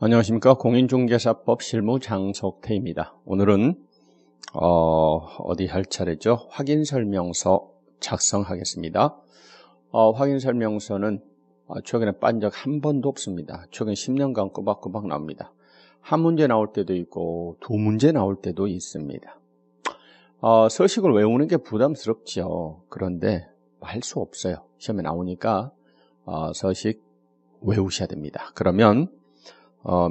안녕하십니까. 공인중개사법 실무 장석태입니다. 오늘은 어디 할 차례죠? 확인설명서 작성하겠습니다. 확인설명서는 최근에 빤 적 한 번도 없습니다. 최근 10년간 꼬박꼬박 나옵니다. 한 문제 나올 때도 있고 두 문제 나올 때도 있습니다. 서식을 외우는 게 부담스럽죠. 그런데 할 수 없어요. 시험에 나오니까 서식 외우셔야 됩니다. 그러면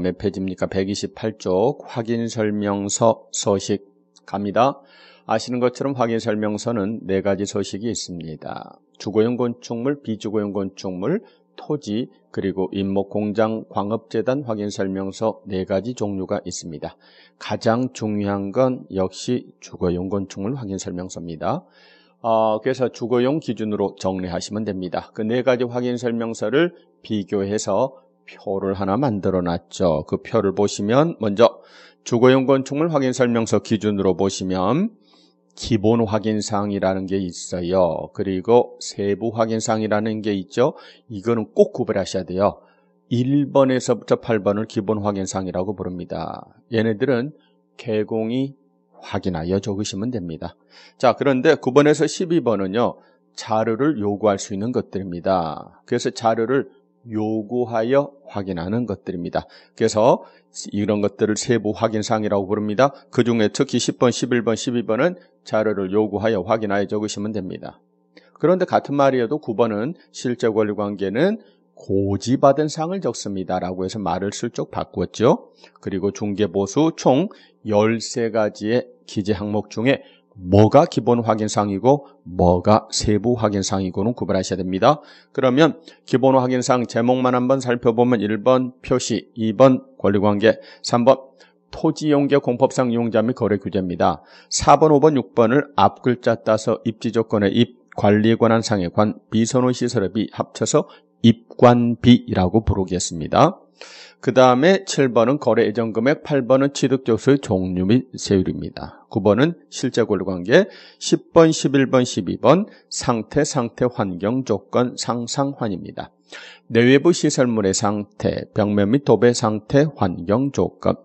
몇 페이지입니까? 128쪽 확인설명서 서식 갑니다. 아시는 것처럼 확인설명서는 4가지 서식이 있습니다. 주거용 건축물, 비주거용 건축물, 토지, 그리고 임목공장, 광업재단 확인설명서 4가지 종류가 있습니다. 가장 중요한 건 역시 주거용 건축물 확인설명서입니다. 그래서 주거용 기준으로 정리하시면 됩니다. 그 4가지 확인설명서를 비교해서 표를 하나 만들어 놨죠. 그 표를 보시면 먼저 주거용 건축물 확인설명서 기준으로 보시면 기본 확인사항이라는 게 있어요. 그리고 세부 확인사항이라는 게 있죠. 이거는 꼭 구별하셔야 돼요. 1번에서부터 8번을 기본 확인사항이라고 부릅니다. 얘네들은 개공이 확인하여 적으시면 됩니다. 자, 그런데 9번에서 12번은요. 자료를 요구할 수 있는 것들입니다. 그래서 자료를 요구하여 확인하는 것들입니다. 그래서 이런 것들을 세부 확인사항이라고 부릅니다. 그 중에 특히 10번, 11번, 12번은 자료를 요구하여 확인하여 적으시면 됩니다. 그런데 같은 말이어도 9번은 실제 권리관계는 고지받은 사항을 적습니다. 라고 해서 말을 슬쩍 바꾸었죠. 그리고 중개보수 총 13가지의 기재 항목 중에 뭐가 기본 확인사항이고 뭐가 세부 확인사항이고는 구분하셔야 됩니다. 그러면 기본 확인사항 제목만 한번 살펴보면 1번 표시, 2번 권리관계, 3번 토지용계 공법상 이용자 및 거래 규제입니다. 4번, 5번, 6번을 앞글자 따서 입지조건의 입, 관리에 관한 상의 관, 비선호 시설의 비 합쳐서 입관비라고 부르겠습니다. 그 다음에 7번은 거래 예정 금액, 8번은 취득조서의 종류 및 세율입니다. 9번은 실제 권리관계, 10번, 11번, 12번 상태, 환경, 조건, 상황입니다. 내외부 시설물의 상태, 벽면 및 도배 상태, 환경, 조건,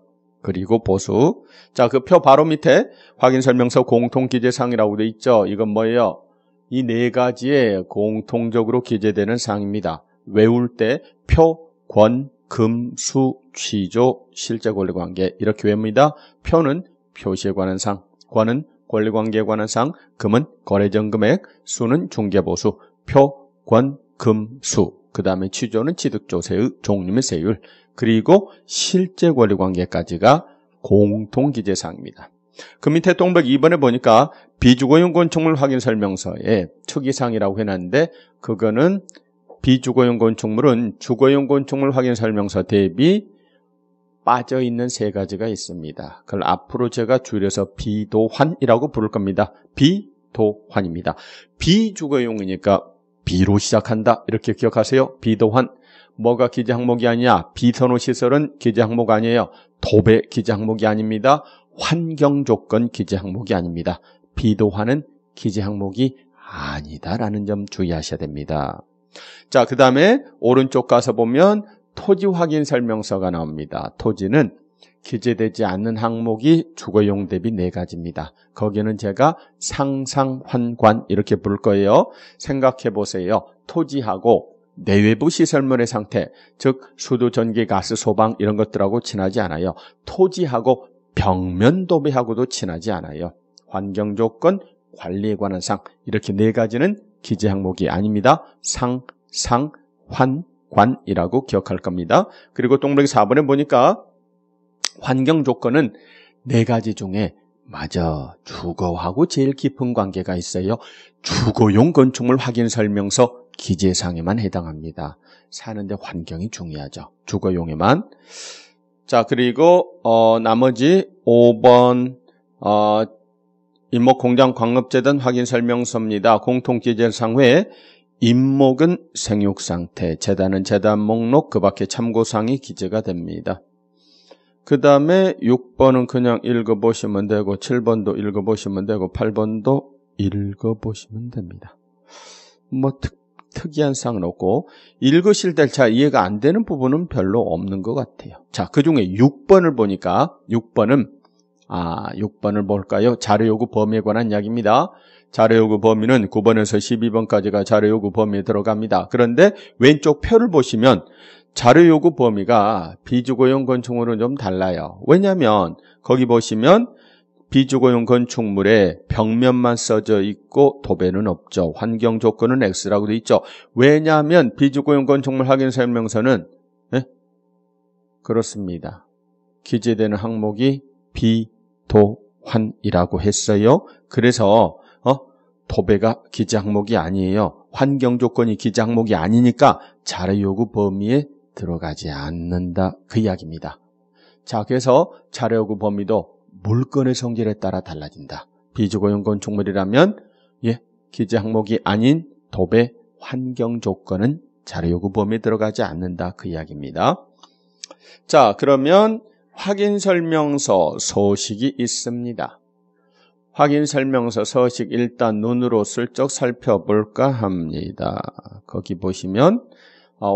그리고 보수. 자, 그 표 바로 밑에 확인설명서 공통기재사항이라고 되어 있죠. 이건 뭐예요? 이 4가지에 공통적으로 기재되는 사항입니다. 외울 때 표, 권, 금, 수, 취조, 실제 권리관계 이렇게 외웁니다. 표는 표시에 관한 사항, 권은 권리관계에 관한 사항, 금은 거래전 금액, 수는 중개보수, 표, 권, 금, 수. 그 다음에 취조는 취득조세의 종류 및 세율, 그리고 실제 권리관계까지가 공통기재사항입니다. 그 밑에 동백 2번에 보니까 비주거용 건축물 확인설명서에 특이사항이라고 해놨는데 그거는 비주거용 건축물은 주거용 건축물 확인설명서 대비 빠져있는 3가지가 있습니다. 그걸 앞으로 제가 줄여서 비도환이라고 부를 겁니다. 비도환입니다. 비주거용이니까 비로 시작한다. 이렇게 기억하세요. 비도환. 뭐가 기재 항목이 아니야? 비선호 시설은 기재 항목 아니에요. 도배 기재 항목이 아닙니다. 환경조건 기재 항목이 아닙니다. 비도환은 기재 항목이 아니다라는 점 주의하셔야 됩니다. 자, 그 다음에 오른쪽 가서 보면 토지 확인 설명서가 나옵니다. 토지는 기재되지 않는 항목이 주거용 대비 4가지입니다. 거기는 제가 상황환관 이렇게 부를 거예요. 생각해 보세요. 토지하고 내외부 시설물의 상태, 즉 수도, 전기, 가스, 소방 이런 것들하고 친하지 않아요. 토지하고 벽면 도배하고도 친하지 않아요. 환경조건, 관리에 관한 사항 이렇게 4가지는 기재 항목이 아닙니다. 환관이라고 기억할 겁니다. 그리고 동그라미 4번에 보니까 환경조건은 4가지 중에 맞아, 주거하고 제일 깊은 관계가 있어요. 주거용 건축물 확인설명서 기재사항에만 해당합니다. 사는데 환경이 중요하죠. 주거용에만. 자, 그리고 나머지 5번 임목공장 광업재단 확인설명서입니다. 공통기재사항 외에 임목은 생육상태, 재단은 재단 목록, 그 밖에 참고사항이 기재가 됩니다. 그 다음에 6번은 그냥 읽어보시면 되고 7번도 읽어보시면 되고 8번도 읽어보시면 됩니다. 뭐 특이한 사항은 없고 읽으실 때 잘 이해가 안 되는 부분은 별로 없는 것 같아요. 자, 그중에 6번을 보니까 6번을 볼까요? 자료요구 범위에 관한 이야기입니다. 자료요구 범위는 9번에서 12번까지가 자료요구 범위에 들어갑니다. 그런데 왼쪽 표를 보시면 자료요구 범위가 비주거용 건축물은 좀 달라요. 왜냐하면 거기 보시면 비주거용 건축물에 벽면만 써져 있고 도배는 없죠. 환경 조건은 X라고 되어 있죠. 왜냐하면 비주거용 건축물 확인 설명서는 그렇습니다. 기재되는 항목이 비도환이라고 했어요. 그래서 도배가 기재 항목이 아니에요. 환경 조건이 기재 항목이 아니니까 자료요구 범위에 들어가지 않는다. 그 이야기입니다. 자, 그래서 자료요구 범위도 물건의 성질에 따라 달라진다. 비주거용 건축물이라면 기재 항목이 아닌 도배 환경 조건은 자료요구 범위에 들어가지 않는다. 그 이야기입니다. 자, 그러면 확인 설명서 서식이 있습니다. 확인 설명서 서식 일단 눈으로 슬쩍 살펴볼까 합니다. 거기 보시면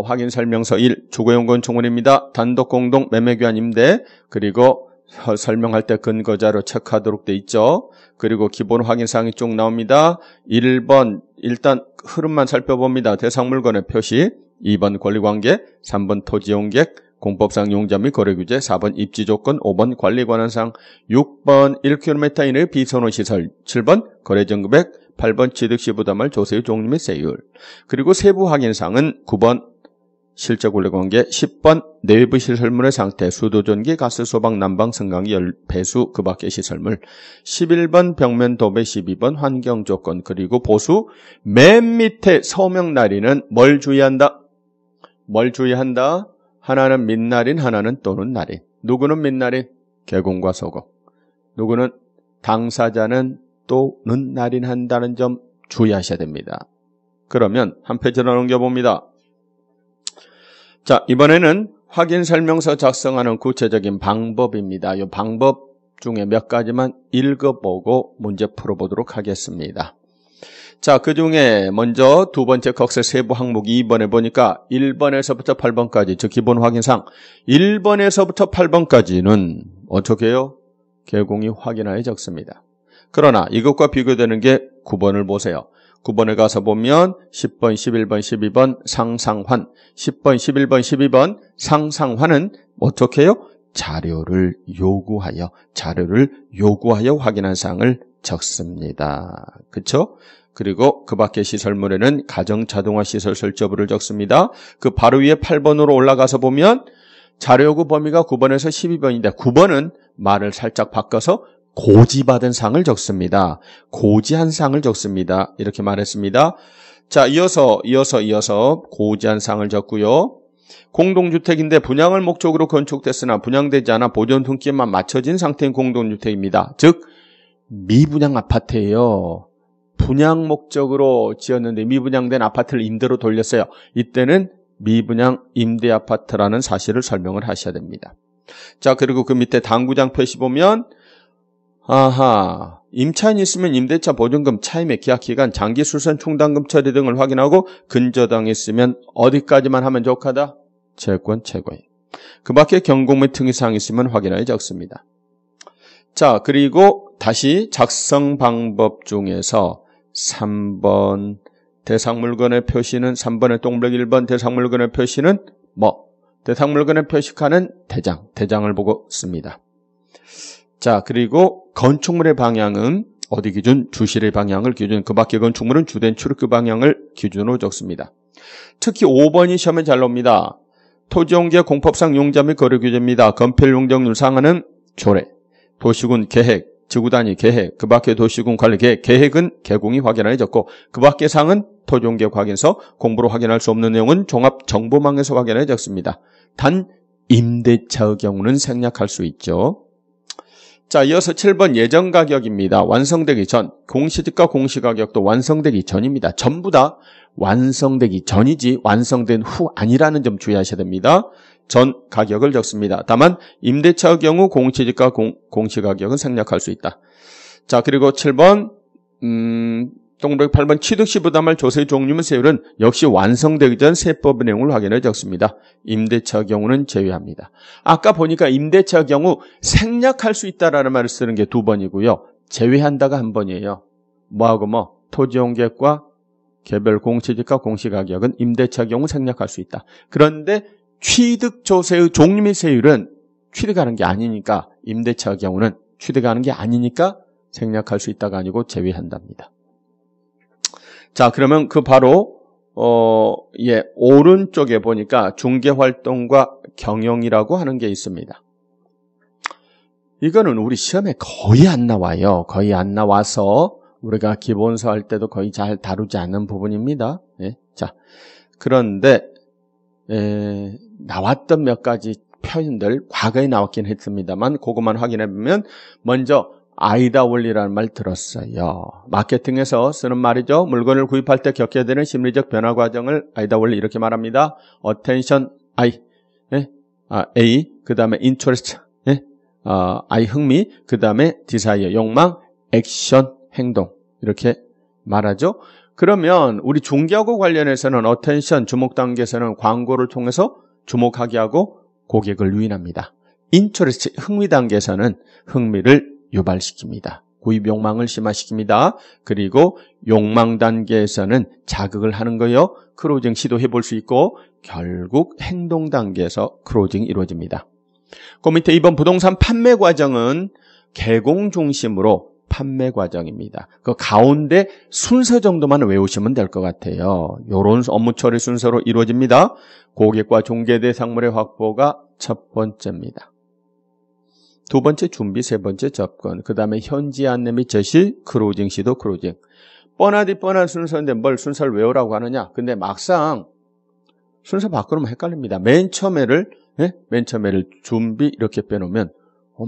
확인 설명서 1 주거용 건축물입니다. 단독 공동 매매교환 임대 그리고 설명할 때 근거자료 체크하도록 돼 있죠. 그리고 기본 확인사항이 쭉 나옵니다. 1번 일단 흐름만 살펴봅니다. 대상 물건의 표시, 2번 권리관계, 3번 토지용객, 공법상 용자 및 거래규제, 4번 입지조건, 5번 관리 관한사항, 6번 1km 이내의 비선호시설, 7번 거래정금액, 8번 취득시 부담할 조세의 종류 및 세율. 그리고 세부 확인사항은 9번 실제 권리관계, 10번 내외부 시설물의 상태, 수도전기, 가스, 소방, 난방, 승강기, 열, 배수, 그 밖의 시설물, 11번 벽면 도배, 12번 환경조건, 그리고 보수, 맨 밑에 서명 날인은 뭘 주의한다? 하나는 민날인, 하나는 또는 날인. 누구는 민날인? 개공과 소공. 누구는 당사자는 또는 날인한다는 점 주의하셔야 됩니다. 그러면 한 페이지로 넘겨봅니다. 자, 이번에는 확인 설명서 작성하는 구체적인 방법입니다. 이 방법 중에 몇 가지만 읽어보고 문제 풀어보도록 하겠습니다. 자, 그 중에 먼저 두 번째 꺽쇠 세부 항목 2번에 보니까 1번에서부터 8번까지, 즉 기본 확인사항 1번에서부터 8번까지는 어떻게 해요? 개공이 확인하여 적습니다. 그러나 이것과 비교되는 게 9번을 보세요. 9번에 가서 보면 10번, 11번, 12번 상상환, 10번, 11번, 12번 상상환은 어떻게 해요? 자료를 요구하여 확인한 사항을 적습니다. 그렇죠? 그리고 그 밖의 시설물에는 가정 자동화 시설 설치 여부를 적습니다. 그 바로 위에 8번으로 올라가서 보면 자료요구 범위가 9번에서 12번인데 9번은 말을 살짝 바꿔서 고지받은 사항을 적습니다. 고지한 사항을 적습니다. 이렇게 말했습니다. 자, 이어서 고지한 사항을 적고요. 공동주택인데 분양을 목적으로 건축됐으나 분양되지 않아 보존 등기에만 맞춰진 상태인 공동주택입니다. 즉 미분양 아파트예요. 분양 목적으로 지었는데 미분양된 아파트를 임대로 돌렸어요. 이때는 미분양 임대 아파트라는 사실을 설명을 하셔야 됩니다. 자, 그리고 그 밑에 당구장 표시 보면 임차인이 있으면 임대차 보증금, 차임의 계약기간, 장기술산 충당금 처리 등을 확인하고 근저당이 있으면 어디까지만 하면 족하다? 채권 최고예요. 그 밖에 경고 및 특이사항이 있으면 확인하여 적습니다. 자, 그리고 다시 작성 방법 중에서 3번 대상 물건의 표시는 3번의 동그라미 1번 대상 물건의 표시는 대상 물건의 표시칸은 대장을 보고 씁니다. 자, 그리고 건축물의 방향은 어디 기준? 주실의 방향을 기준, 그 밖의 건축물은 주된 출입구 방향을 기준으로 적습니다. 특히 5번이 시험에 잘 나옵니다. 토지용계 공법상 용자 및 거래 규제입니다. 건폐율 용적률 상한은 조례, 도시군 계획, 지구단위 계획, 그 밖의 도시군 관리 계획, 계획은 개공이 확인하여 적고 그 밖의 사항은 토지용계 확인서, 공부로 확인할 수 없는 내용은 종합 정보망에서 확인하여 적습니다. 단 임대차의 경우는 생략할 수 있죠. 자, 이어서 7번 예정가격입니다. 완성되기 전, 공시지가 공시가격도 완성되기 전입니다. 전부 다 완성되기 전이지 완성된 후 아니라는 점 주의하셔야 됩니다. 전 가격을 적습니다. 다만 임대차의 경우 공시지가 공시가격은 생략할 수 있다. 자, 그리고 7번 동그라미 8번 취득시 부담할 조세 종류 세율은 역시 완성되기 전 세법 내용을 확인해 적습니다. 임대차 경우는 제외합니다. 아까 보니까 임대차 경우 생략할 수 있다라는 말을 쓰는 게 2번이고요. 제외한다가 1번이에요. 뭐하고 토지용객과 개별 공시지가 공시가격은 임대차 경우 생략할 수 있다. 그런데 취득조세의 종류 및 세율은 취득하는 게 아니니까 임대차 경우는 취득하는 게 아니니까 생략할 수 있다가 아니고 제외한답니다. 자, 그러면 그 바로 오른쪽에 보니까 중개활동과 경영이라고 하는 게 있습니다. 이거는 우리 시험에 거의 안 나와요. 거의 안 나와서 우리가 기본서 할 때도 거의 잘 다루지 않는 부분입니다. 예. 자, 그런데 나왔던 몇 가지 표현들 과거에 나왔긴 했습니다만 그것만 확인해 보면 먼저 아이다 원리라는 말 들었어요. 마케팅에서 쓰는 말이죠. 물건을 구입할 때 겪게 되는 심리적 변화 과정을 아이다 원리 이렇게 말합니다. attention, A, 그 다음에 interest, I, 흥미, 그 다음에 desire, 욕망, action, 행동 이렇게 말하죠. 그러면 우리 중개하고 관련해서는 attention, 주목 단계에서는 광고를 통해서 주목하게 하고 고객을 유인합니다. interest, 흥미 단계에서는 흥미를 유발시킵니다. 구입 욕망을 심화시킵니다. 그리고 욕망 단계에서는 자극을 하는 거요. 크로징 시도해 볼 수 있고 결국 행동 단계에서 크로징이 이루어집니다. 그 밑에 2번 부동산 판매 과정은 개공 중심으로 판매 과정입니다. 그 가운데 순서 정도만 외우시면 될 것 같아요. 이런 업무 처리 순서로 이루어집니다. 고객과 중개 대상물의 확보가 첫 번째입니다. 2번째 준비, 3번째 접근, 그 다음에 현지 안내 및 제시, 크로징 시도, 크로징. 뻔하디 뻔한 순서인데 뭘 순서를 외우라고 하느냐? 근데 막상 순서 바꾸면 헷갈립니다. 맨 처음에를 준비 이렇게 빼놓으면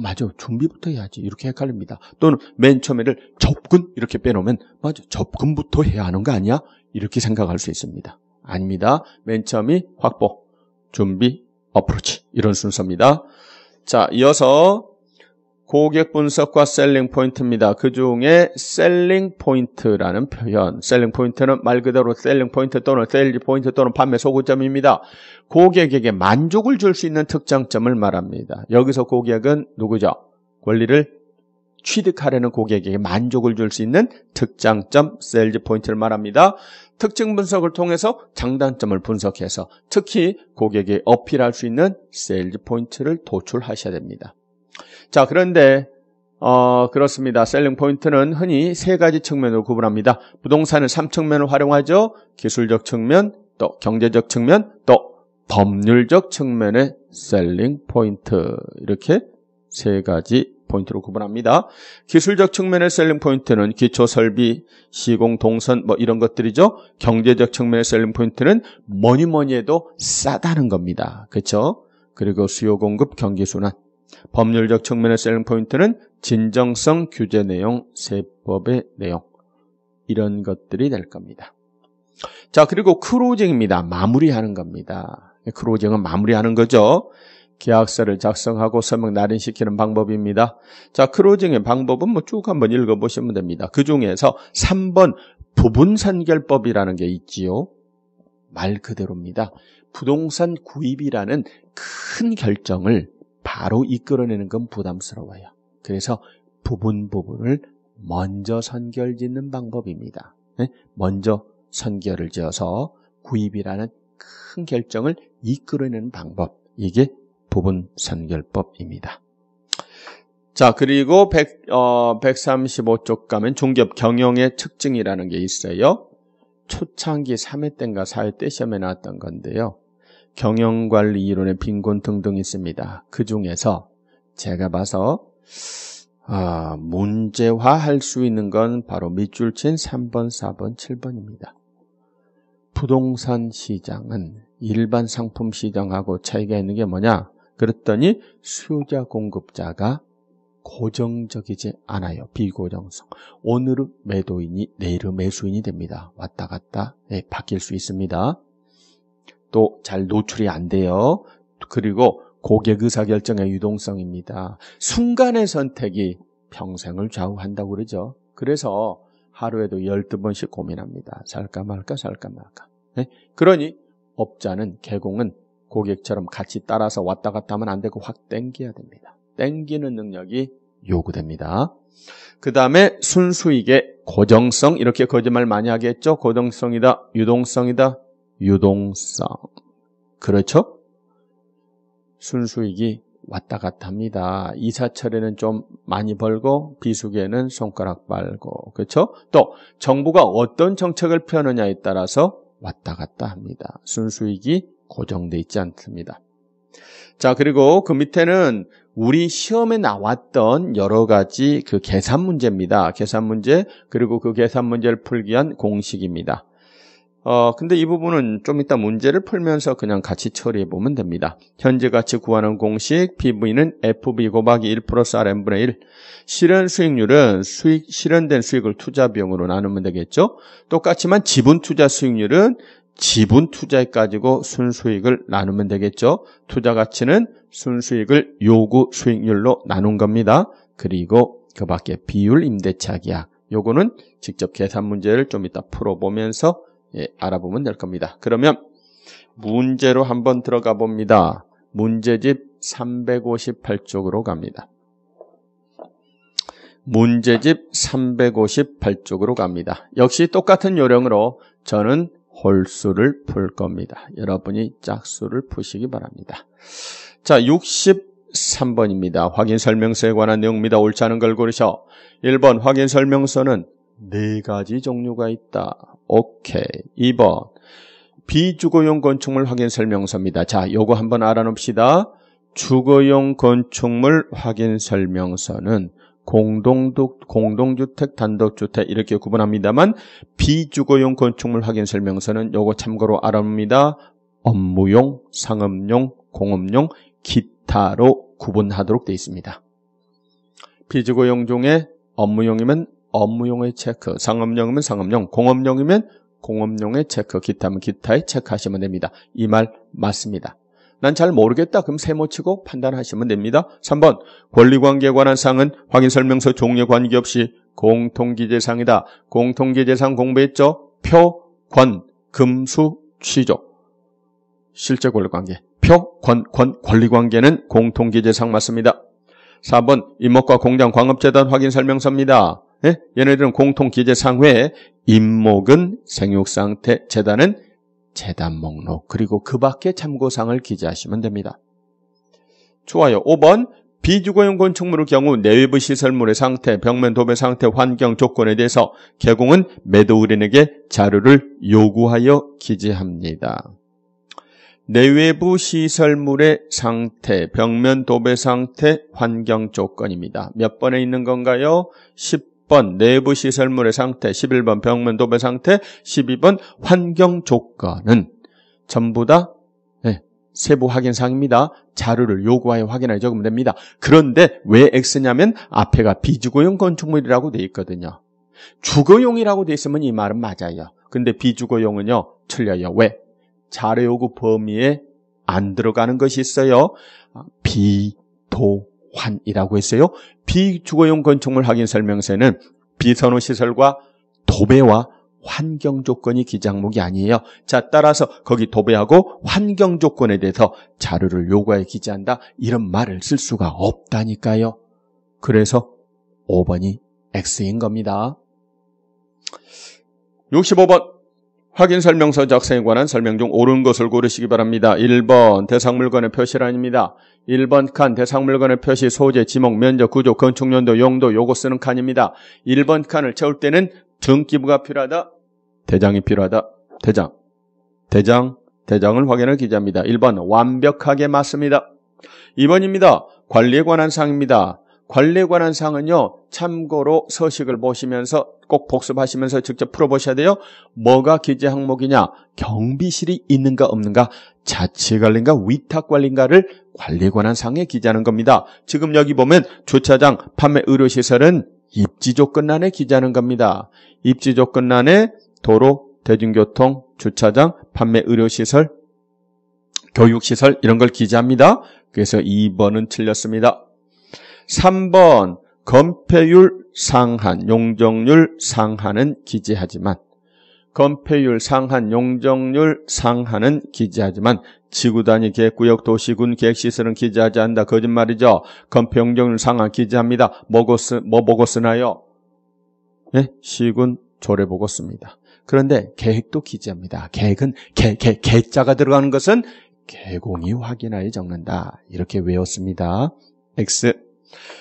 맞아, 준비부터 해야지 이렇게 헷갈립니다. 또는 맨 처음에를 접근 이렇게 빼놓으면 맞아, 접근부터 해야 하는 거 아니야? 이렇게 생각할 수 있습니다. 아닙니다. 맨 처음이 확보, 준비, 어프로치 이런 순서입니다. 자, 이어서 고객 분석과 셀링 포인트입니다. 그 중에 셀링 포인트라는 표현, 셀링 포인트는 말 그대로 셀링 포인트 또는 세일즈 포인트 또는 판매 소구점입니다. 고객에게 만족을 줄 수 있는 특장점을 말합니다. 여기서 고객은 누구죠? 권리를 취득하려는 고객에게 만족을 줄 수 있는 특장점, 세일즈 포인트를 말합니다. 특징 분석을 통해서 장단점을 분석해서 특히 고객에 어필할 수 있는 세일즈 포인트를 도출하셔야 됩니다. 자, 그런데 그렇습니다. 셀링 포인트는 흔히 3가지 측면으로 구분합니다. 부동산은 3측면을 활용하죠. 기술적 측면, 또 경제적 측면, 또 법률적 측면의 셀링 포인트 이렇게 3가지 포인트로 구분합니다. 기술적 측면의 셀링 포인트는 기초 설비, 시공, 동선 이런 것들이죠. 경제적 측면의 셀링 포인트는 뭐니 해도 싸다는 겁니다. 그렇죠? 그리고 수요 공급 경기 순환. 법률적 측면의 셀링 포인트는 진정성, 규제 내용, 세법의 내용 이런 것들이 될 겁니다. 자, 그리고 크로징입니다. 마무리하는 겁니다. 크로징은 마무리하는 거죠. 계약서를 작성하고 서명 날인시키는 방법입니다. 자, 크로징의 방법은 쭉 한번 읽어보시면 됩니다. 그 중에서 3번 부분선결법이라는 게 있지요. 말 그대로입니다. 부동산 구입이라는 큰 결정을 바로 이끌어내는 건 부담스러워요. 그래서 부분을 먼저 선결짓는 방법입니다. 먼저 선결을 지어서 구입이라는 큰 결정을 이끌어내는 방법. 이게 부분선결법입니다. 자, 그리고 135쪽 가면 중개업 경영의 특징이라는 게 있어요. 초창기 3회 때인가 4회 때 시험에 나왔던 건데요. 경영관리 이론의 빈곤 등등 있습니다. 그 중에서 제가 봐서 문제화할 수 있는 건 바로 밑줄 친 3번, 4번, 7번입니다. 부동산 시장은 일반 상품 시장하고 차이가 있는 게 뭐냐? 그랬더니 수요자 공급자가 고정적이지 않아요. 비고정성. 오늘은 매도인이 내일은 매수인이 됩니다. 왔다 갔다 바뀔 수 있습니다. 또 잘 노출이 안 돼요. 그리고 고객 의사결정의 유동성입니다. 순간의 선택이 평생을 좌우한다고 그러죠. 그래서 하루에도 12번씩 고민합니다. 살까 말까 살까 말까. 네? 그러니 업자는 개공은 고객처럼 같이 따라서 왔다 갔다 하면 안 되고 확 땡겨야 됩니다. 땡기는 능력이 요구됩니다. 그 다음에 순수익의 고정성, 이렇게 거짓말 많이 하겠죠? 고정성이다, 유동성이다, 유동성. 그렇죠? 순수익이 왔다 갔다 합니다. 이사철에는 좀 많이 벌고 비수기에는 손가락 빨고, 그렇죠? 또 정부가 어떤 정책을 펴느냐에 따라서 왔다 갔다 합니다. 순수익이 고정돼 있지 않습니다. 자, 그리고 그 밑에는 우리 시험에 나왔던 여러 가지 그 계산 문제입니다. 계산 문제, 그리고 그 계산 문제를 풀기 위한 공식입니다. 근데 이 부분은 좀 이따 문제를 풀면서 그냥 같이 처리해 보면 됩니다. 현재 가치 구하는 공식, PV는 FV 곱하기 1 플러스 RN분의 1. 실현 수익률은 실현된 수익을 투자 비용으로 나누면 되겠죠? 똑같지만 지분 투자 수익률은 지분 투자해 가지고 순수익을 나누면 되겠죠? 투자 가치는 순수익을 요구 수익률로 나눈 겁니다. 그리고 그 밖에 비율 임대차 계약. 요거는 직접 계산 문제를 좀 이따 풀어보면서 알아보면 될 겁니다. 그러면 문제로 한번 들어가 봅니다. 문제집 358쪽으로 갑니다. 문제집 358쪽으로 갑니다. 역시 똑같은 요령으로 저는 홀수를 풀 겁니다. 여러분이 짝수를 푸시기 바랍니다. 자, 63번입니다. 확인설명서에 관한 내용입니다. 옳지 않은 걸 고르셔. 1번 확인설명서는 4가지 종류가 있다. 오케이. 2번 비주거용 건축물 확인설명서입니다. 자, 요거 한번 알아놓읍시다. 주거용 건축물 확인설명서는 공동주택, 단독주택 이렇게 구분합니다만 비주거용 건축물 확인설명서는 요거 참고로 알아봅니다. 업무용, 상업용, 공업용, 기타로 구분하도록 되어 있습니다. 비주거용 중에 업무용이면 업무용의 체크, 상업용이면 상업용, 공업용이면 공업용의 체크, 기타면 기타에 체크하시면 됩니다. 이 말 맞습니다. 난 잘 모르겠다. 그럼 세모치고 판단하시면 됩니다. 3번 권리관계에 관한 사항은 확인설명서 종류에 관계없이 공통기재사항이다. 공통기재사항 공부했죠? 표, 권, 금수, 취조. 실제 권리관계. 표, 권, 권리관계는 공통기재사항 맞습니다. 4번 임목과 공장 광업재단 확인설명서입니다. 네? 얘네들은 공통기재사항 외에 임목은 생육상태, 재단은 재단 목록, 그리고 그 밖에 참고사항을 기재하시면 됩니다. 좋아요. 5번 비주거용 건축물의 경우 내외부 시설물의 상태, 벽면 도배 상태, 환경 조건에 대해서 개공은 매도 의뢰인에게 자료를 요구하여 기재합니다. 내외부 시설물의 상태, 벽면 도배 상태, 환경 조건입니다. 몇 번에 있는 건가요? 10번 내부 시설물의 상태, 11번 벽면 도배 상태, 12번 환경 조건은 전부 다 세부 확인사항입니다. 자료를 요구하여 확인하여 적으면 됩니다. 그런데 왜 X냐면 앞에가 비주거용 건축물이라고 되어 있거든요. 주거용이라고 되어 있으면 이 말은 맞아요. 근데 비주거용은요 틀려요. 왜? 자료 요구 범위에 안 들어가는 것이 있어요. 비도환이라고 했어요. 비주거용 건축물 확인 설명서에는 비선호 시설과 도배와 환경 조건이 기재항목이 아니에요. 자, 따라서 거기 도배하고 환경 조건에 대해서 자료를 요구하여 기재한다. 이런 말을 쓸 수가 없다니까요. 그래서 5번이 X인 겁니다. 65번 확인설명서 작성에 관한 설명 중 옳은 것을 고르시기 바랍니다. 1번 대상물건의 표시란입니다. 1번 칸 대상물건의 표시 소재, 지목, 면적, 구조, 건축연도, 용도, 요거 쓰는 칸입니다. 1번 칸을 채울 때는 등기부가 필요하다. 대장이 필요하다. 대장을 확인할 기재합니다. 1번 완벽하게 맞습니다. 2번입니다. 관리에 관한 사항입니다. 관리에 관한 사항은요, 참고로 서식을 보시면서 꼭 복습하시면서 직접 풀어보셔야 돼요. 뭐가 기재 항목이냐? 경비실이 있는가 없는가? 자치관리인가 위탁관리인가를 관리에 관한 사항에 기재하는 겁니다. 지금 여기 보면 주차장, 판매 의료시설은 입지조건란에 기재하는 겁니다. 입지조건란에 도로, 대중교통, 주차장, 판매 의료시설, 교육시설 이런 걸 기재합니다. 그래서 2번은 틀렸습니다. 3번 건폐율 상한, 용적률 상한은 기재하지만 건폐율 상한, 용적률 상한은 기재하지만 지구단위 계획구역, 도시군 계획시설은 기재하지 않는다. 거짓말이죠. 건폐, 용적률 상한 기재합니다. 뭐 보고 쓰나요? 네? 시군 조례 보고 씁니다. 그런데 계획도 기재합니다. 계획은 계자가 들어가는 것은 계공이 확인하여 적는다. 이렇게 외웠습니다. X.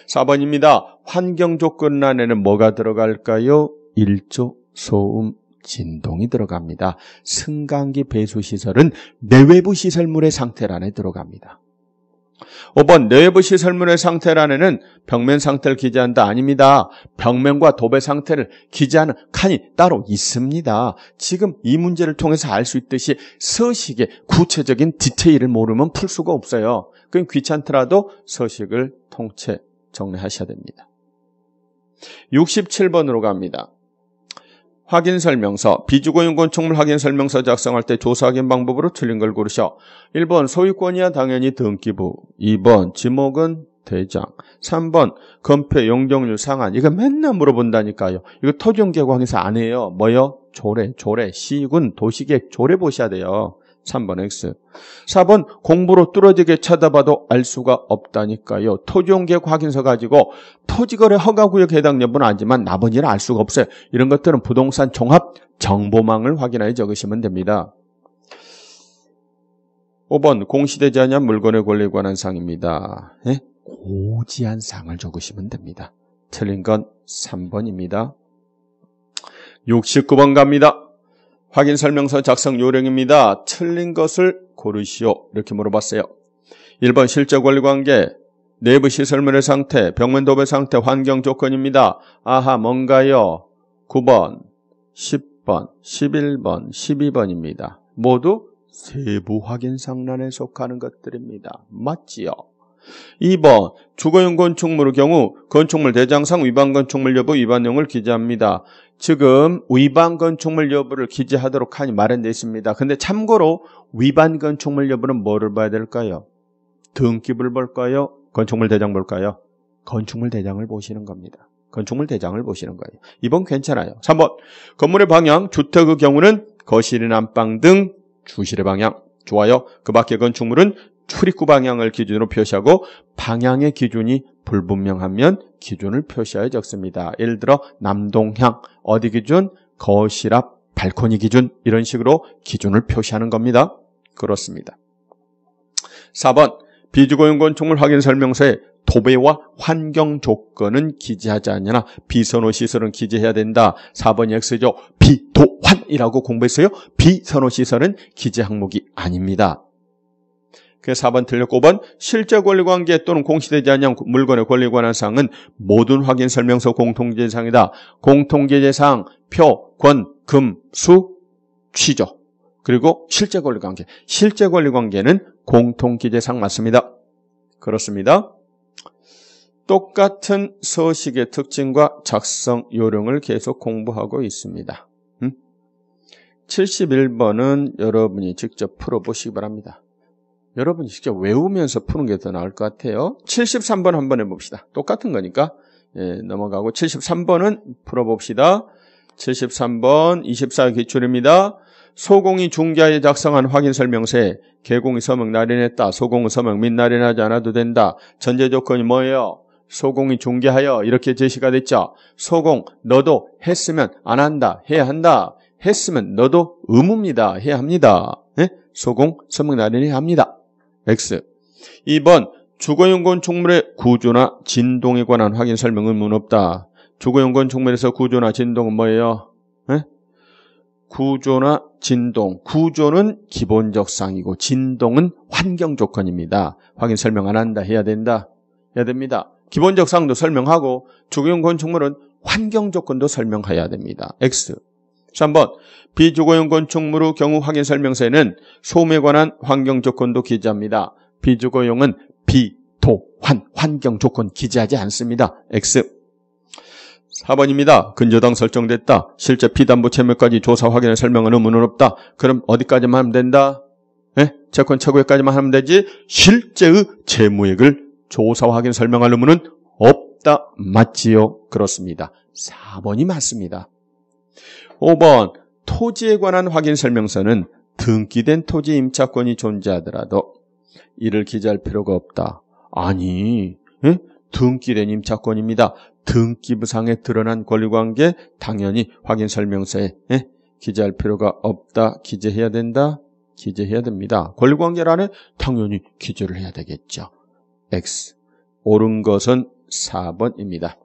4번입니다. 환경조건란에는 뭐가 들어갈까요? 일조, 소음, 진동이 들어갑니다. 승강기 배수시설은 내외부 시설물의 상태란에 들어갑니다. 5번 내외부 시설물의 상태란에는 벽면 상태를 기재한다. 아닙니다. 벽면과 도배 상태를 기재하는 칸이 따로 있습니다. 지금 이 문제를 통해서 알 수 있듯이 서식의 구체적인 디테일을 모르면 풀 수가 없어요. 그럼 귀찮더라도 서식을 통째 정리하셔야 됩니다. 67번으로 갑니다. 확인설명서, 비주거용 건축물 확인설명서 작성할 때 조사 확인 방법으로 틀린 걸 고르셔. 1번 소유권이야 당연히 등기부, 2번 지목은 대장, 3번 건폐 용적률 상한. 이거 맨날 물어본다니까요. 이거 토지용계획 확인서 안 해요. 뭐요? 조례, 시군, 도시계획 조례 보셔야 돼요. 3번 X. 4번 공부로 뚫어지게 쳐다봐도 알 수가 없다니까요. 토지용계획 확인서 가지고 토지거래 허가구역 해당 여부는 알지만 나머지는 알 수가 없어요. 이런 것들은 부동산 종합 정보망을 확인하여 적으시면 됩니다. 5번 공시되지 않은 물건의 권리에 관한 사항입니다. 네? 고지한 사항을 적으시면 됩니다. 틀린 건 3번입니다. 69번 갑니다. 확인설명서 작성 요령입니다. 틀린 것을 고르시오. 이렇게 물어봤어요. 1번 실제권리관계, 내부 시설물의 상태, 벽면 도배 상태, 환경 조건입니다. 아하, 뭔가요? 9번, 10번, 11번, 12번입니다. 모두 세부 확인 상란에 속하는 것들입니다. 맞지요? 2번 주거용 건축물의 경우 건축물 대장상 위반 건축물 여부 위반용을 기재합니다. 지금 위반 건축물 여부를 기재하도록 하니 마련되어 있습니다. 근데 참고로 위반 건축물 여부는 뭐를 봐야 될까요? 등기부를 볼까요? 건축물 대장 볼까요? 건축물 대장을 보시는 겁니다. 건축물 대장을 보시는 거예요. 2번 괜찮아요. 3번 건물의 방향, 주택의 경우는 거실이나 안방 등 주실의 방향. 좋아요. 그 밖의 건축물은 출입구 방향을 기준으로 표시하고 방향의 기준이 불분명하면 기준을 표시하여 적습니다. 예를 들어 남동향 어디 기준? 거실 앞 발코니 기준. 이런 식으로 기준을 표시하는 겁니다. 그렇습니다. 4번 비주거용 건축물 확인 설명서에 도배와 환경 조건은 기재하지 않느냐. 비선호 시설은 기재해야 된다. 4번이 X죠. 비도환이라고 공부했어요. 비선호 시설은 기재 항목이 아닙니다. 그래서 4번 틀렸고 5번 실제 권리관계 또는 공시되지 않은 물건의 권리에 관한 사항은 모든 확인설명서 공통기재사항이다. 공통기재사항 표, 권, 금, 수, 취죠. 그리고 실제 권리관계. 실제 권리관계는 공통기재사항 맞습니다. 그렇습니다. 똑같은 서식의 특징과 작성 요령을 계속 공부하고 있습니다. 71번은 여러분이 직접 풀어보시기 바랍니다. 여러분이 직접 외우면서 푸는 게 더 나을 것 같아요. 73번 한번 해봅시다. 똑같은 거니까 넘어가고 73번은 풀어봅시다. 73번 24회 기출입니다. 소공이 중개하에 작성한 확인설명서에 개공이 서명 날인했다. 소공은 서명 및 날인하지 않아도 된다. 전제 조건이 뭐예요? 소공이 중개하여 이렇게 제시가 됐죠. 소공 너도 했으면 안 한다. 해야 한다. 했으면 너도 의무입니다. 해야 합니다. 네? 소공 서명 날인해야 합니다. X. 2번 주거용 건축물의 구조나 진동에 관한 확인 설명 의무는 없다. 주거용 건축물에서 구조나 진동은 뭐예요? 네? 구조나 진동. 구조는 기본적 사항이고 진동은 환경 조건입니다. 확인 설명 안 한다. 해야 된다. 해야 됩니다. 기본적 사항도 설명하고 주거용 건축물은 환경 조건도 설명해야 됩니다. X. 3번 비주거용 건축물의 경우 확인 설명서에는 소음에 관한 환경 조건도 기재합니다. 비주거용은 비도환 환경 조건 기재하지 않습니다. X. 4번입니다. 근저당 설정됐다. 실제 피담보 채무까지 조사 확인을 설명하는 의무는 없다. 그럼 어디까지만 하면 된다? 네? 채권 최고액까지만 하면 되지 실제의 채무액을 조사 확인 설명할 의무는 없다. 맞지요? 그렇습니다. 4번이 맞습니다. 5번 토지에 관한 확인 설명서는 등기된 토지 임차권이 존재하더라도 이를 기재할 필요가 없다. 아니, 등기된 임차권입니다. 등기부상에 드러난 권리관계 당연히 확인 설명서에 기재할 필요가 없다. 기재해야 된다. 기재해야 됩니다. 권리관계란에 당연히 기재를 해야 되겠죠. X. 옳은 것은 4번입니다.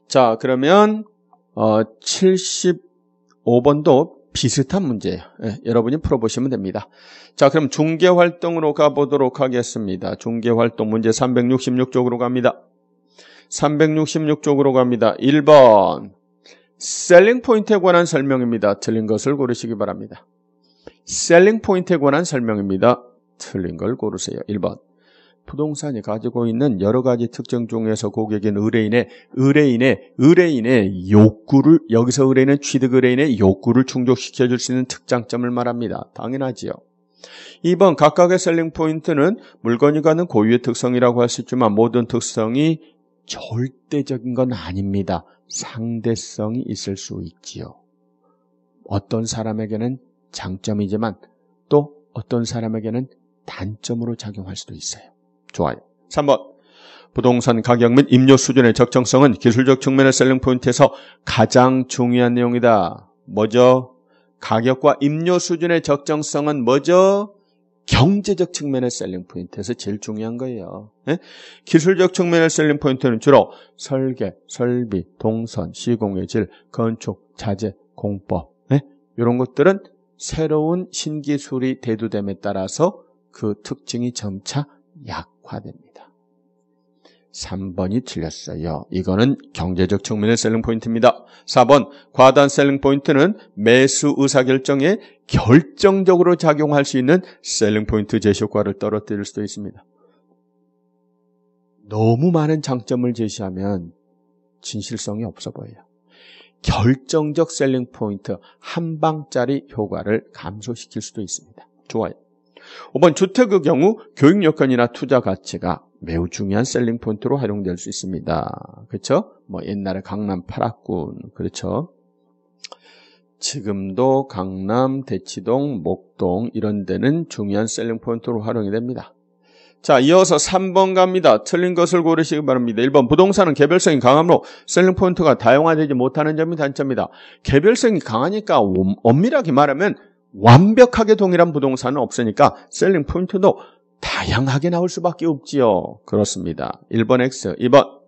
자, 그러면 75번도 비슷한 문제예요. 여러분이 풀어보시면 됩니다. 자, 그럼 중개활동으로 가보도록 하겠습니다. 중개활동 문제 366쪽으로 갑니다. 366쪽으로 갑니다. 1번 셀링 포인트에 관한 설명입니다. 틀린 것을 고르시기 바랍니다. 셀링 포인트에 관한 설명입니다. 틀린 걸 고르세요. 1번 부동산이 가지고 있는 여러 가지 특징 중에서 고객인 의뢰인의 욕구를, 여기서 의뢰인은 취득 의뢰인의 욕구를 충족시켜 줄 수 있는 특장점을 말합니다. 당연하지요. 2번 각각의 셀링 포인트는 물건이 갖는 고유의 특성이라고 할 수 있지만 모든 특성이 절대적인 건 아닙니다. 상대성이 있을 수 있지요. 어떤 사람에게는 장점이지만 또 어떤 사람에게는 단점으로 작용할 수도 있어요. 좋아요. 3번 부동산 가격 및 임료 수준의 적정성은 기술적 측면의 셀링 포인트에서 가장 중요한 내용이다. 뭐죠? 가격과 임료 수준의 적정성은 뭐죠? 경제적 측면의 셀링 포인트에서 제일 중요한 거예요. 기술적 측면의 셀링 포인트는 주로 설계, 설비, 동선, 시공의 질, 건축, 자재, 공법 이런 것들은 새로운 신기술이 대두됨에 따라서 그 특징이 점차 약화됩니다. 3번이 틀렸어요. 이거는 경제적 측면의 셀링 포인트입니다. 4번 과다한 셀링 포인트는 매수 의사결정에 결정적으로 작용할 수 있는 셀링 포인트 제시효과를 떨어뜨릴 수도 있습니다. 너무 많은 장점을 제시하면 진실성이 없어 보여요. 결정적 셀링 포인트 한 방짜리 효과를 감소시킬 수도 있습니다. 좋아요. 5번 주택의 경우 교육 여건이나 투자 가치가 매우 중요한 셀링 포인트로 활용될 수 있습니다. 그렇죠? 뭐 옛날에 강남 8학군 그렇죠? 지금도 강남, 대치동, 목동 이런 데는 중요한 셀링 포인트로 활용이 됩니다. 자, 이어서 3번 갑니다. 틀린 것을 고르시기 바랍니다. 1번 부동산은 개별성이 강하므로 셀링 포인트가 다양화되지 못하는 점이 단점이다. 개별성이 강하니까 엄밀하게 말하면 완벽하게 동일한 부동산은 없으니까 셀링 포인트도 다양하게 나올 수밖에 없지요. 그렇습니다. 1번 X, 2번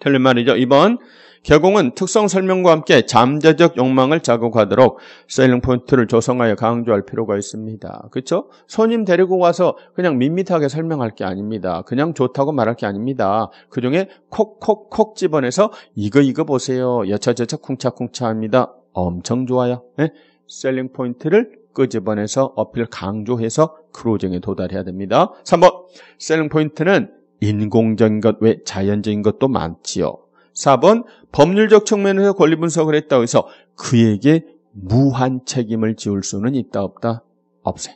틀린 말이죠. 2번 개공은 특성 설명과 함께 잠재적 욕망을 자극하도록 셀링 포인트를 조성하여 강조할 필요가 있습니다. 그렇죠? 손님 데리고 와서 그냥 밋밋하게 설명할 게 아닙니다. 그냥 좋다고 말할 게 아닙니다. 그중에 콕콕콕 집어내서 이거 보세요. 여차저차 쿵차쿵차합니다. 엄청 좋아요. 셀링 포인트를 끄집어내서 어필 강조해서 클로징에 도달해야 됩니다. 3번 셀링 포인트는 인공적인 것 외 자연적인 것도 많지요. 4번 법률적 측면에서 권리 분석을 했다고 해서 그에게 무한 책임을 지을 수는 있다 없다? 없어요.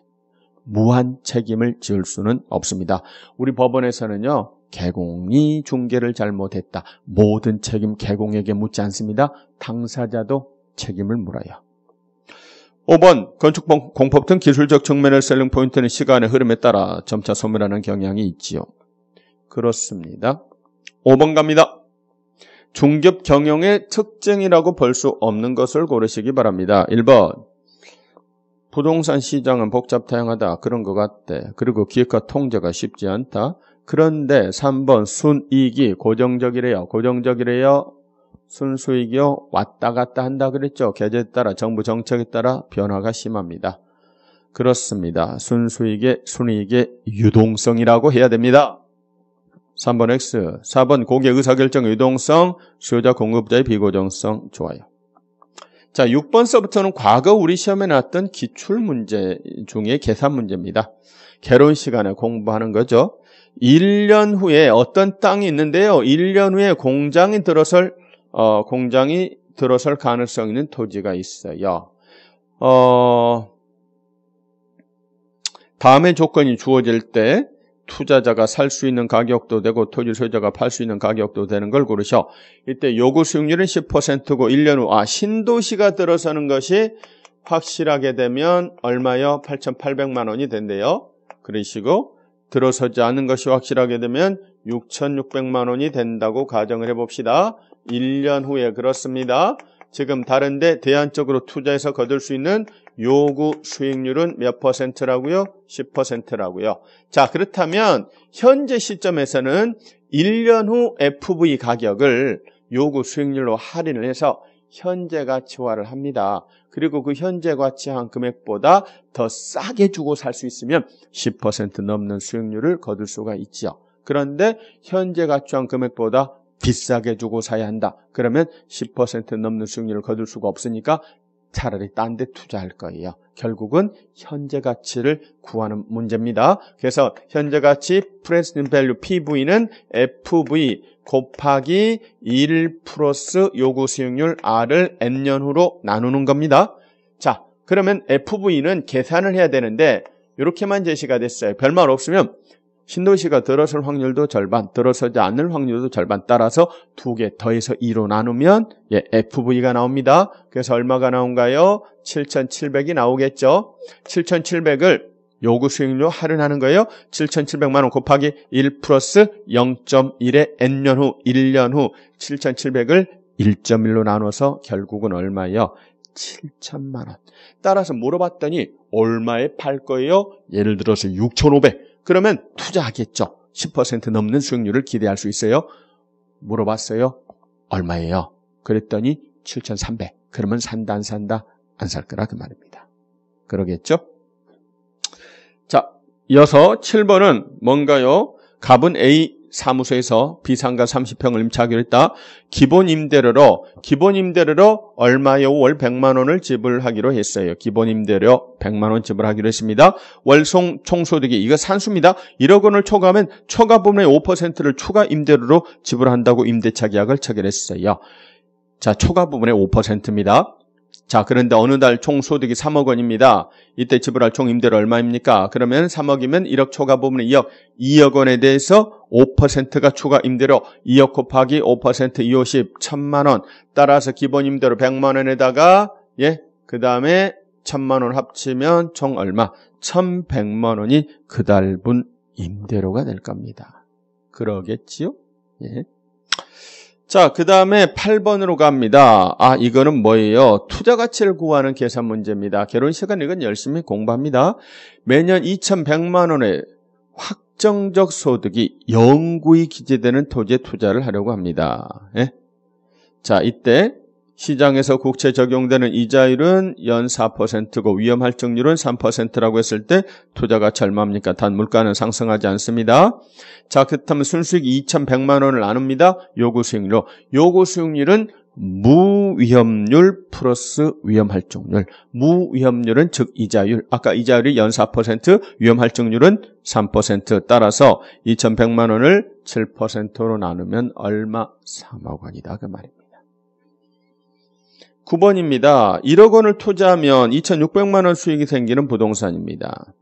무한 책임을 지을 수는 없습니다. 우리 법원에서는요. 개공이 중개를 잘못했다. 모든 책임 개공에게 묻지 않습니다. 당사자도 책임을 물어요. 5번 건축공법 등 기술적 측면의 셀링 포인트는 시간의 흐름에 따라 점차 소멸하는 경향이 있지요. 그렇습니다. 5번 갑니다. 중개업 경영의 특징이라고 볼 수 없는 것을 고르시기 바랍니다. 1번 부동산 시장은 복잡 다양하다. 그런 것 같대. 그리고 기획과 통제가 쉽지 않다. 그런데 3번 순이익이 고정적이래요. 순수익이요. 왔다 갔다 한다 그랬죠. 계제에 따라 정부 정책에 따라 변화가 심합니다. 그렇습니다. 순이익의 유동성이라고 해야 됩니다. 3번 X, 4번 고객 의사결정 유동성, 수요자 공급자의 비고정성. 좋아요. 자, 6번서부터는 과거 우리 시험에 나왔던 기출문제 중에 계산 문제입니다. 개론 시간에 공부하는 거죠. 1년 후에 어떤 땅이 있는데요. 1년 후에 공장이 들어설 가능성 있는 토지가 있어요. 다음의 조건이 주어질 때 투자자가 살 수 있는 가격도 되고 토지 소유자가 팔 수 있는 가격도 되는 걸 고르셔. 이때 요구 수익률은 10%고 1년 후 신도시가 들어서는 것이 확실하게 되면 얼마요? 8,800만 원이 된대요. 그러시고 들어서지 않은 것이 확실하게 되면 6,600만 원이 된다고 가정을 해봅시다. 1년 후에 그렇습니다. 지금 다른데 대안적으로 투자해서 거둘 수 있는 요구 수익률은 몇 퍼센트라고요? 10%라고요. 자, 그렇다면 현재 시점에서는 1년 후 FV 가격을 요구 수익률로 할인을 해서 현재 가치화를 합니다. 그리고 그 현재 가치한 금액보다 더 싸게 주고 살 수 있으면 10% 넘는 수익률을 거둘 수가 있죠. 그런데 현재 가치한 금액보다 비싸게 주고 사야 한다. 그러면 10% 넘는 수익률을 거둘 수가 없으니까 차라리 딴 데 투자할 거예요. 결국은 현재 가치를 구하는 문제입니다. 그래서 현재 가치 Present Value PV는 FV 곱하기 1 플러스 요구 수익률 R을 N년 후로 나누는 겁니다. 자, 그러면 FV는 계산을 해야 되는데 이렇게만 제시가 됐어요. 별말 없으면 신도시가 들어설 확률도 절반, 들어서지 않을 확률도 절반, 따라서 두 개 더해서 2로 나누면 FV가 나옵니다. 그래서 얼마가 나온가요? 7,700이 나오겠죠. 7,700을 요구 수익률로 할인하는 거예요. 7,700만 원 곱하기 1 플러스 0.1의 N년 후, 1년 후 7,700을 1.1로 나눠서 결국은 얼마예요? 7,000만 원. 따라서 물어봤더니 얼마에 팔 거예요? 예를 들어서 6,500. 그러면 투자하겠죠. 10% 넘는 수익률을 기대할 수 있어요. 물어봤어요. 얼마예요? 그랬더니 7,300. 그러면 산다 안 산다? 안 살 거라 그 말입니다. 그러겠죠? 자, 이어서 7번은 뭔가요? 갑은 A 사무소에서 비상가 30평을 임차하기로 했다. 기본 임대료로 얼마요? 월 100만 원을 지불하기로 했어요. 기본 임대료 100만 원 지불하기로 했습니다. 월 총소득이 이거 산수입니다. 1억 원을 초과하면 초과 부분의 5%를 추가 임대료로 지불한다고 임대차 계약을 체결했어요. 자, 초과 부분의 5%입니다. 자, 그런데 어느 달 총소득이 3억 원입니다. 이때 지불할 총 임대료 얼마입니까? 그러면 3억이면 1억 초과 부분의 2억 원에 대해서 5%가 추가 임대료, 2억 곱하기 5% 250, 1,000만 원. 따라서 기본 임대료 100만 원에다가 그 다음에 1,000만 원 합치면 총 얼마? 1,100만 원이 그 달분 임대료가 될 겁니다. 그러겠지요? 예. 자, 그 다음에 8번으로 갑니다. 이거는 뭐예요? 투자 가치를 구하는 계산 문제입니다. 결혼식은 이건 열심히 공부합니다. 매년 2,100만 원의 확정적 소득이 영구히 기재되는 토지에 투자를 하려고 합니다. 예? 자, 이때 시장에서 국채 적용되는 이자율은 연 4%고 위험 할증률은 3%라고 했을 때 투자 가치 얼마입니까? 단 물가는 상승하지 않습니다. 자, 그렇다면 순수익 2,100만 원을 나눕니다. 요구 수익률로. 요구 수익률은 무위험률 플러스 위험 할증률. 무위험률은 즉 이자율. 아까 이자율이 연 4%, 위험 할증률은 3%. 따라서 2,100만 원을 7%로 나누면 얼마? 3억 원이다 그 말입니다. 9번입니다. 1억 원을 투자하면 2,600만 원 수익이 생기는 부동산입니다.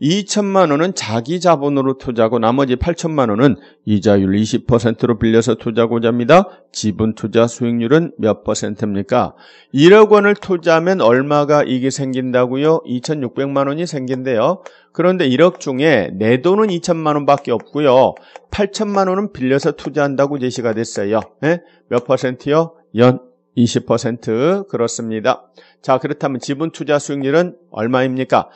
2천만 원은 자기 자본으로 투자하고 나머지 8천만 원은 이자율 20%로 빌려서 투자하고자 합니다. 지분 투자 수익률은 몇 퍼센트입니까? 1억 원을 투자하면 얼마가 이익이 생긴다고요? 2,600만 원이 생긴대요. 그런데 1억 중에 내 돈은 2천만 원밖에 없고요. 8천만 원은 빌려서 투자한다고 제시가 됐어요. 몇 퍼센트요? 연 20% 그렇습니다. 자, 그렇다면 지분 투자 수익률은 얼마입니까?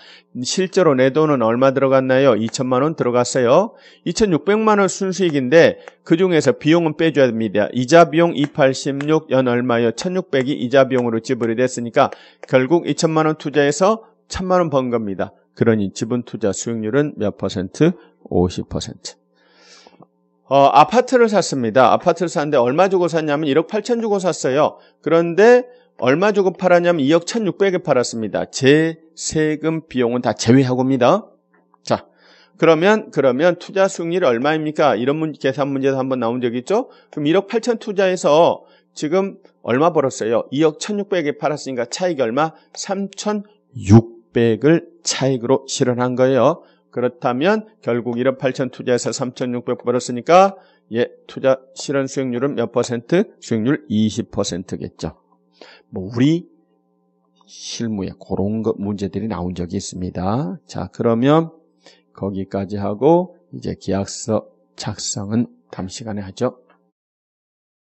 실제로 내 돈은 얼마 들어갔나요? 2천만 원 들어갔어요. 2,600만 원 순수익인데 그중에서 비용은 빼줘야 됩니다. 이자 비용 286 연 얼마요? 1,600이 이자 비용으로 지불이 됐으니까 결국 2천만 원 투자해서 1,000만 원 번 겁니다. 그러니 지분 투자 수익률은 몇 퍼센트? 50%. 아파트를 샀습니다. 아파트를 샀는데 얼마 주고 샀냐면 1억 8천 주고 샀어요. 그런데 얼마 주고 팔았냐면 2억 1,600에 팔았습니다. 제 세금 비용은 다 제외하고입니다. 자, 그러면 투자 수익률이 얼마입니까? 이런 계산 문제도 한번 나온 적 있죠? 그럼 1억 8천 투자해서 지금 얼마 벌었어요? 2억 1,600에 팔았으니까 차익이 얼마? 3,600을 차익으로 실현한 거예요. 그렇다면 결국 1억 8천 투자해서 3,600 벌었으니까 투자 실현 수익률은 몇 퍼센트? 수익률 20%겠죠. 뭐 우리 실무에 그런 문제들이 나온 적이 있습니다. 자, 그러면 거기까지 하고 이제 계약서 작성은 다음 시간에 하죠.